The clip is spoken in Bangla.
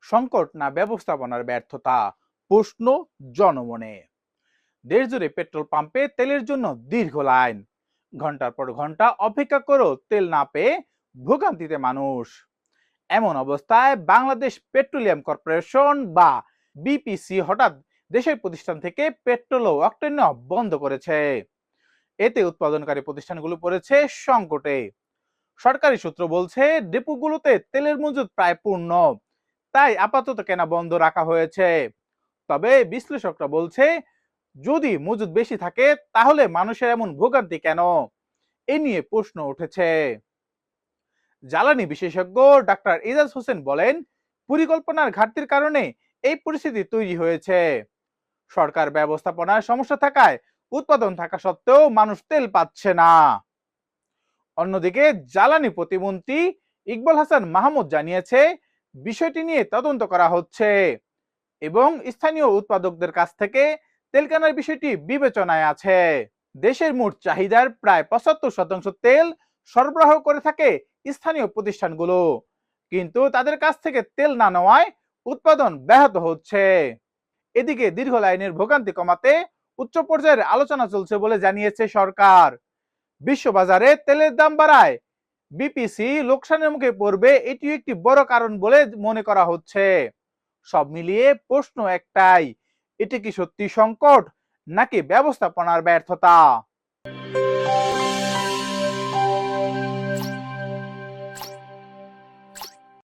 সংকট না ব্যবস্থাপনার ব্যর্থতা, প্রশ্ন জনমনে। দেশ জুড়ে পেট্রোল পাম্পে তেলের জন্য দীর্ঘ লাইন, ঘন্টার পর ঘন্টা অপেক্ষা করেও তেল না পেয়ে ভোগান্তিতে মানুষ। এমন অবস্থায় বাংলাদেশ পেট্রোলিয়াম কর্পোরেশন বা বিপিসি হঠাৎ দেশের প্রতিষ্ঠান থেকে পেট্রোল ও অকটেন নেওয়া বন্ধ করেছে। এতে উৎপাদনকারী প্রতিষ্ঠানগুলো পড়েছে সংকটে। সরকারি সূত্র বলছে ডিপোগুলোতে তেলের মজুদ প্রায় পূর্ণ, তাই আপাতত কেনা বন্ধ রাখা হয়েছে। তবে বিশ্লেষকরা বলছে যদি মজুদ বেশি থাকে তাহলে মানুষের এমন ভোগান্তি কেন, এ নিয়ে প্রশ্ন উঠেছে। জ্বালানি বিশেষজ্ঞ ডাক্তার এজাজ হোসেন বলেন, পরিকল্পনার ঘাটতির কারণে এই পরিস্থিতি তৈরি হয়েছে। সরকার ব্যবস্থাপনার সমস্যা থাকায় উৎপাদন থাকা সত্ত্বেও মানুষ তেল পাচ্ছে না। অন্যদিকে জ্বালানি প্রতিমন্ত্রী ইকবাল হাসান মাহমুদ জানিয়েছে বিষয়টি নিয়ে তদন্ত করা হচ্ছে এবং স্থানীয় উৎপাদকদের কাছ থেকে তেল কেনার বিষয়টি বিবেচনায় আছে। দেশের মোট চাহিদার প্রায় ৭৫% তেল সরবরাহ করে থাকে স্থানীয় প্রতিষ্ঠানগুলো, কিন্তু তাদের কাছ থেকে তেল না নেওয়ায় উৎপাদন ব্যাহত হচ্ছে। এদিকে দীর্ঘ লাইনের ভোগান্তি কমাতে উচ্চ পর্যায়ের আলোচনা চলছে বলে জানিয়েছে সরকার। বিশ্ববাজারে তেলের দাম বাড়ায় বিপিসি লোকসানের মুখে পড়বে, এটি একটি বড় কারণ বলে মনে করা হচ্ছে। সব মিলিয়ে প্রশ্ন একটাই, এটি কি সত্যি সংকট নাকি ব্যবস্থাপনার ব্যর্থতা?